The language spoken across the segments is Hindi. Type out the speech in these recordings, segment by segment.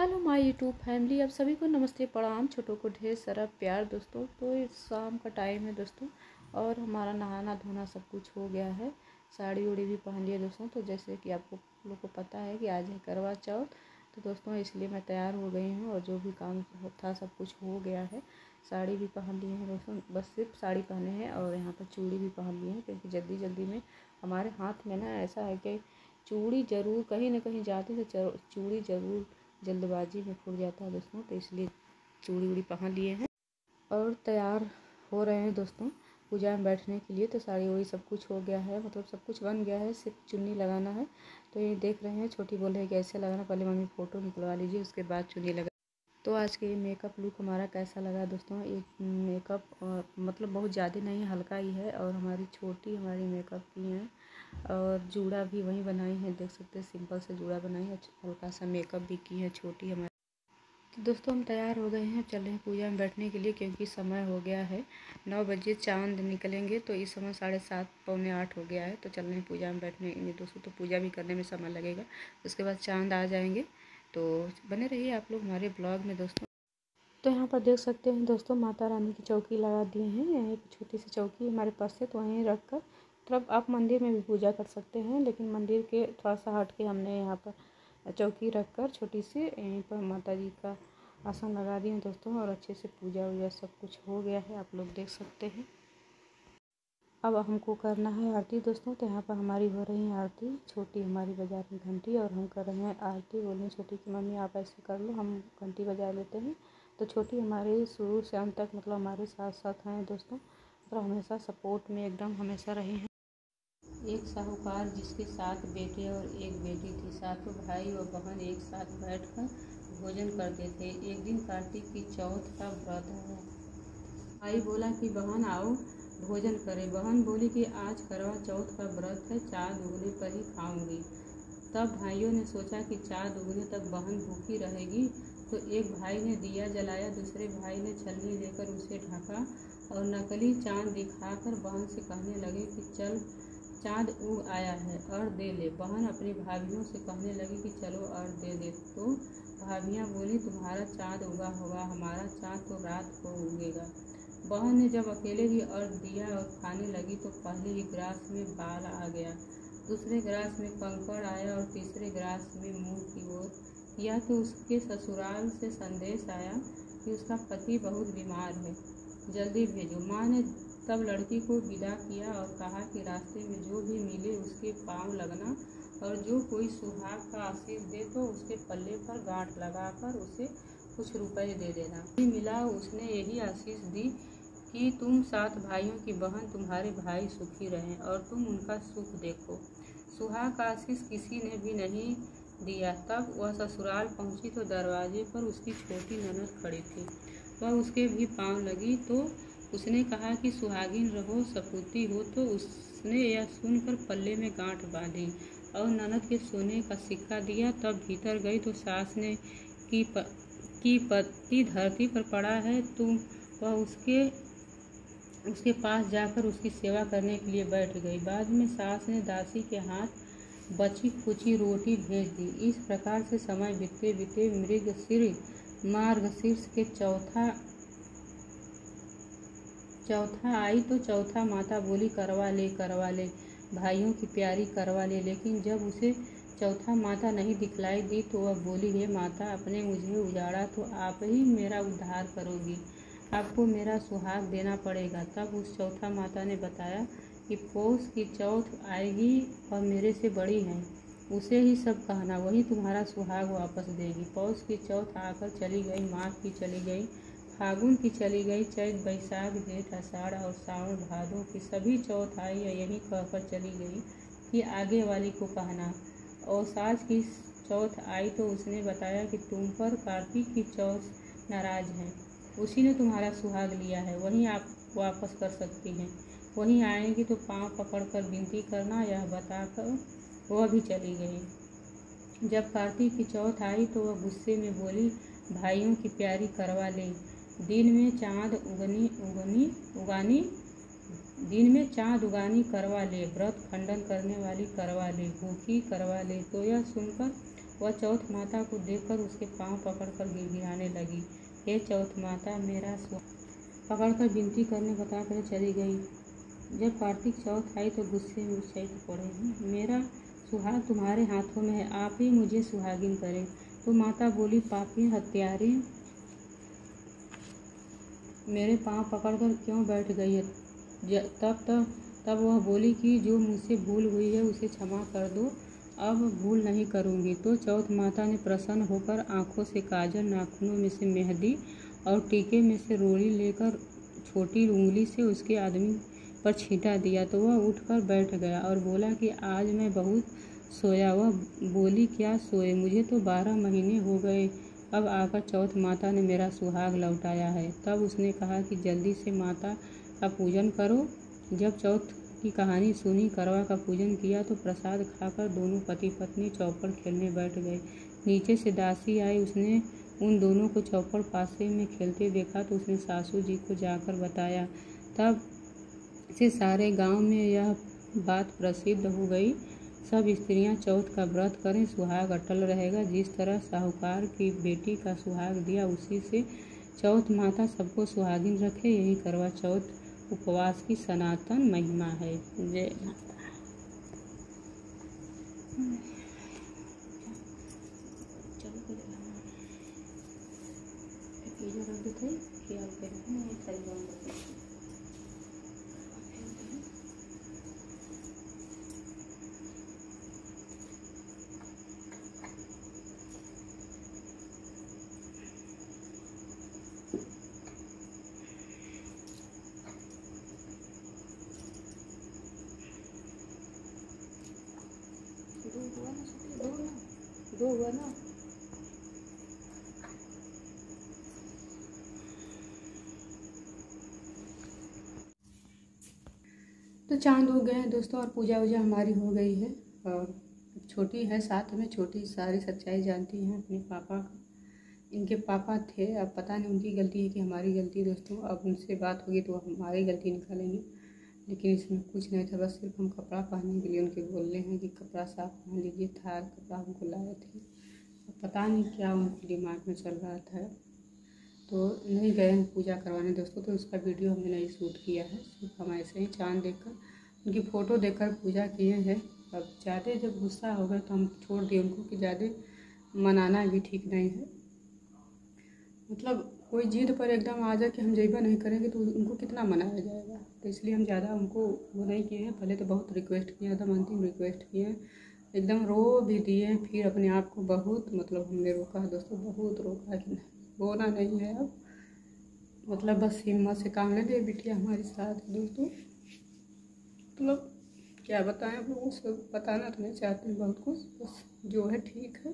हेलो माय यूट्यूब फैमिली, आप सभी को नमस्ते प्रणाम। छोटों को ढेर सारा प्यार दोस्तों। तो इस शाम का टाइम है दोस्तों और हमारा नहाना धोना सब कुछ हो गया है। साड़ी उड़ी भी पहन लिया दोस्तों। तो जैसे कि आपको लोग को पता है कि आज है करवा चौथ, तो दोस्तों इसलिए मैं तैयार हो गई हूँ और जो भी काम था सब कुछ हो गया है। साड़ी भी पहन ली है दोस्तों, बस सिर्फ साड़ी पहने हैं और यहाँ पर चूड़ी भी पहन ली है, क्योंकि जल्दी जल्दी में हमारे हाथ में ना ऐसा है कि चूड़ी ज़रूर कहीं ना कहीं जाती तो चूड़ी ज़रूर जल्दबाजी में फूट जाता है दोस्तों। तो इसलिए चूड़ी उड़ी पहन लिए हैं और तैयार हो रहे हैं दोस्तों पूजा में बैठने के लिए। तो साड़ी उड़ी सब कुछ हो गया है, मतलब सब कुछ बन गया है, सिर्फ चुन्नी लगाना है। तो ये देख रहे हैं, छोटी बोल रही है कि ऐसे लगाना, पहले मम्मी फ़ोटो निकलवा लीजिए उसके बाद चुन्नी लगा। तो आज के ये मेकअप लुक हमारा कैसा लगा दोस्तों। ये मेकअप मतलब बहुत ज़्यादा नहीं, हल्का ही है। और हमारी छोटी हमारी मेकअप की हैं और जूड़ा भी वहीं बनाई है, देख सकते हैं सिंपल से जूड़ा बनाई है, हल्का सा मेकअप भी की है छोटी हमारी। तो दोस्तों हम तैयार हो गए हैं, चल रहे हैं पूजा में बैठने के लिए, क्योंकि समय हो गया है 9 बजे चांद निकलेंगे। तो इस समय 7:30 पौने 8 हो गया है। तो चल रहे हैं पूजा में बैठने के लिए दोस्तों। तो पूजा भी करने में समय लगेगा, उसके बाद चांद आ जाएंगे। तो बने रहिए आप लोग हमारे ब्लॉग में दोस्तों। तो यहाँ पर देख सकते हैं दोस्तों, माता रानी की चौकी लगा दिए हैं। एक छोटी सी चौकी हमारे पास है, तो वहीं रख कर मतलब आप मंदिर में भी पूजा कर सकते हैं, लेकिन मंदिर के थोड़ा सा हट के हमने यहाँ पर चौकी रख कर छोटी सी यहीं पर माता जी का आसन लगा दिए हैं दोस्तों। और अच्छे से पूजा वूजा सब कुछ हो गया है, आप लोग देख सकते हैं। अब हमको करना है आरती दोस्तों। तो यहाँ पर हमारी हो रही है आरती, छोटी हमारी बजा रही घंटी और हम कर रहे हैं आरती। बोली छोटी की मम्मी आप ऐसे कर लो, हम घंटी बजा लेते हैं। तो छोटी हमारे शुरू से अंत तक मतलब हमारे साथ साथ हैं दोस्तों, मतलब हमेशा सपोर्ट में एकदम हमेशा रही हैं। एक साहूकार जिसके 7 बेटे और एक बेटी थी, सातों भाई और बहन एक साथ बैठकर भोजन करते थे। एक दिन कार्तिक की चौथ का व्रत है। भाई बोला कि बहन आओ भोजन करें। बहन बोली कि आज करवा चौथ का व्रत है, चाँद उगने पर ही खाऊंगी। तब भाइयों ने सोचा कि चाँद उगने तक बहन भूखी रहेगी। तो एक भाई ने दिया जलाया, दूसरे भाई ने छलनी लेकर उसे ढका और नकली चाँद दिखाकर बहन से कहने लगे कि चल चाँद उग आया है, अर्घ दे ले। बहन अपनी भाभीियों से कहने लगी कि चलो अर्घ दे दे। तो भाभियाँ बोली तुम्हारा चाँद उगा होगा, हमारा चाँद तो रात को उगेगा। बहन ने जब अकेले ही अर्घ दिया और खाने लगी तो पहले ही गिलास में बाल आ गया, दूसरे गिलास में कंकड़ आया और तीसरे गिलास में मुंह की ओर किया तो उसके ससुराल से संदेश आया कि उसका पति बहुत बीमार है, जल्दी भेजो। माँ ने तब लड़की को विदा किया और कहा कि रास्ते में जो भी मिले उसके पाँव लगना और जो कोई सुहाग का आशीष दे तो उसके पल्ले पर गांठ लगाकर उसे कुछ रुपए दे देना। मिला उसने यही आशीष दी कि तुम 7 भाइयों की बहन तुम्हारे भाई सुखी रहें और तुम उनका सुख देखो। सुहाग का आशीष किसी ने भी नहीं दिया। तब वह ससुराल पहुंची तो दरवाजे पर उसकी छोटी ननद खड़ी थी। वह उसके भी पाँव लगी तो उसने कहा कि सुहागिन रहो सपूती हो। तो उसने यह सुनकर पल्ले में गांठ बांधी और ननद के सोने का सिक्का दिया। तब भीतर गई तो सास ने कि पति धरती पर पड़ा है, तो वह उसके पास जाकर उसकी सेवा करने के लिए बैठ गई। बाद में सास ने दासी के हाथ बची खुची रोटी भेज दी। इस प्रकार से समय बीतते बीते मार्गशीर्ष के चौथा आई तो चौथा माता बोली करवा ले भाइयों की प्यारी करवा ले। लेकिन जब उसे चौथा माता नहीं दिखलाई दी तो वह बोली हे माता, आपने मुझे उजाड़ा तो आप ही मेरा उद्धार करोगी, आपको मेरा सुहाग देना पड़ेगा। तब उस चौथा माता ने बताया कि पौष की चौथ आएगी और मेरे से बड़ी है, उसे ही सब कहना, वही तुम्हारा सुहाग वापस देगी। पौष की चौथ आकर चली गई, माघ की चली गई, फागुन की चली गई, चैत बैसाख जेठ आषाढ़ और सावन भादों की सभी चौथ आई और यही कहकर चली गई कि आगे वाली को कहना। और सास की चौथ आई तो उसने बताया कि तुम पर कार्तिक की चौथ नाराज है, उसी ने तुम्हारा सुहाग लिया है, वहीं आप वापस कर सकती हैं। वहीं आएंगी तो पाँव पकड़कर विनती करना, यह बताकर वह भी चली गई। जब कार्तिक की चौथ आई तो वह गुस्से में बोली भाइयों की प्यारी करवा ले, दिन में चाँद उगानी करवा ले, व्रत खंडन करने वाली करवा ले, भूखी करवा ले। तो यह सुनकर वह चौथ माता को देखकर उसके पांव पकड़कर गिड़गिड़ाने लगी। हे चौथ माता, मेरा पकड़कर विनती करने बताकर चली गई। जब कार्तिक चौथ आई तो गुस्से में उछल पड़े। मेरा सुहाग तुम्हारे हाथों में है, आप ही मुझे सुहागिन करें। तो माता बोली, पापी हत्यारे, मेरे पांव पकड़कर क्यों बैठ गई है? तब वह बोली कि जो मुझसे भूल हुई है उसे क्षमा कर दो, अब भूल नहीं करूँगी। तो चौथ माता ने प्रसन्न होकर आँखों से काजल, नाखूनों में से मेहंदी और टीके में से रोड़ी लेकर छोटी उंगली से उसके आदमी पर छींटा दिया तो वह उठकर बैठ गया और बोला कि आज मैं बहुत सोया। वह बोली, क्या सोए? मुझे तो 12 महीने हो गए, अब आकर चौथ माता ने मेरा सुहाग लौटाया है। तब उसने कहा कि जल्दी से माता का पूजन करो। जब चौथ की कहानी सुनी, करवा का पूजन किया तो प्रसाद खाकर दोनों पति पत्नी चौपड़ खेलने बैठ गए। नीचे से दासी आई, उसने उन दोनों को चौपड़ पासे में खेलते देखा तो उसने सासू जी को जाकर बताया। तब से सारे गांव में यह बात प्रसिद्ध हो गई। सब स्त्रियां चौथ का व्रत करें, सुहाग अटल रहेगा। जिस तरह साहूकार की बेटी का सुहाग दिया, उसी से चौथ माता सबको सुहागिन रखे। यही करवा चौथ उपवास की सनातन महिमा है। जय माता। दो हुआ ना। तो चांद उग गए हैं दोस्तों और पूजा वूजा हमारी हो गई है। और छोटी है साथ में, छोटी सारी सच्चाई जानती हैं अपने पापा का। इनके पापा थे, अब पता नहीं उनकी गलती है कि हमारी गलती है दोस्तों। अब उनसे बात होगी तो हमारी गलती निकालेंगे, लेकिन इसमें कुछ नहीं था। बस सिर्फ हम कपड़ा पहनने के लिए उनके बोल रहे हैं कि कपड़ा साफ पहन लीजिए। था कपड़ा हमको लाए थे, पता नहीं क्या उनके दिमाग में चल रहा था, तो नहीं गए हम पूजा करवाने दोस्तों। तो उसका वीडियो हमने नहीं शूट किया है, सिर्फ हम ऐसे ही चांद देखकर, उनकी फ़ोटो देखकर पूजा किए हैं। अब ज़्यादा जब गुस्सा हो गया तो हम छोड़ दिए उनको कि ज़्यादा मनाना भी ठीक नहीं है। मतलब कोई जिद पर एकदम आ जाए कि हम जइबा नहीं करेंगे तो उनको कितना मनाया जाएगा। तो इसलिए हम ज़्यादा उनको वो नहीं किए हैं। पहले तो बहुत रिक्वेस्ट किए, एकदम अंतिम रिक्वेस्ट किए, एकदम रो भी दिए। फिर अपने आप को बहुत मतलब हमने रोका दोस्तों, बहुत रोका कि रोना नहीं है अब, मतलब बस हिम्मत से काम ले लिए। बिटिया हमारे साथ है दोस्तों। मतलब क्या बताएं, आप लोगों से बताना तो नहीं चाहते हैं बहुत कुछ, बस जो है ठीक है,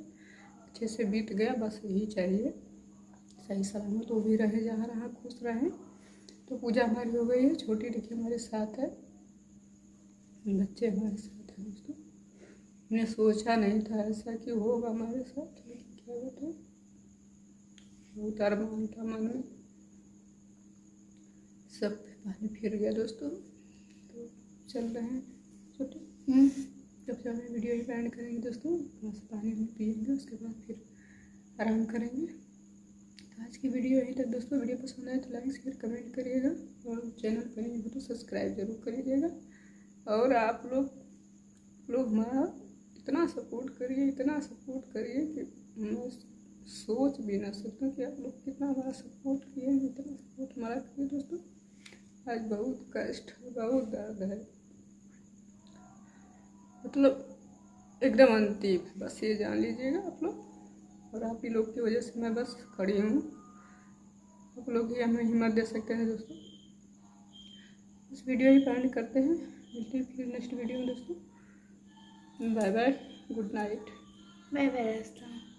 अच्छे से बीत गया, बस यही चाहिए। सही सलामत वो भी रहे, जहाँ रहा खुश रहें। तो पूजा हमारी हो गई है। छोटी देखिए हमारे साथ है, बच्चे हमारे साथ हैं दोस्तों। मैंने सोचा नहीं था ऐसा कि होगा हमारे साथ, लेकिन क्या बताएं, बहुत अरमान था मन में, सब पे पानी फिर गया दोस्तों। तो चल रहे हैं छोटे, जब चल रहे वीडियो ही एंड करेंगे दोस्तों। थोड़ा सा पानी हम पिएंगे, उसके बाद फिर आराम करेंगे। तो आज की वीडियो यहीं तक दोस्तों। वीडियो पसंद आए तो लाइक शेयर कमेंट करिएगा, और चैनल पर नहीं हो तो सब्सक्राइब जरूर करिएगा। और आप लोग हमारा इतना सपोर्ट करिए, इतना सपोर्ट करिए कि मैं सोच भी ना सकता कि आप लोग कितना हमारा सपोर्ट किए, इतना सपोर्ट हमारा किए दोस्तों। आज बहुत कष्ट है, बहुत दर्द है, मतलब एकदम अंतिम, बस ये जान लीजिएगा आप लोग। और आप ही लोग की वजह से मैं बस खड़ी हूँ, आप लोग ही हमें हिम्मत दे सकते हैं दोस्तों। इस वीडियो ही एंड करते हैं, मिलते हैं फिर नेक्स्ट वीडियो में दोस्तों। Bye bye, good night. Bye bye दोस्तों।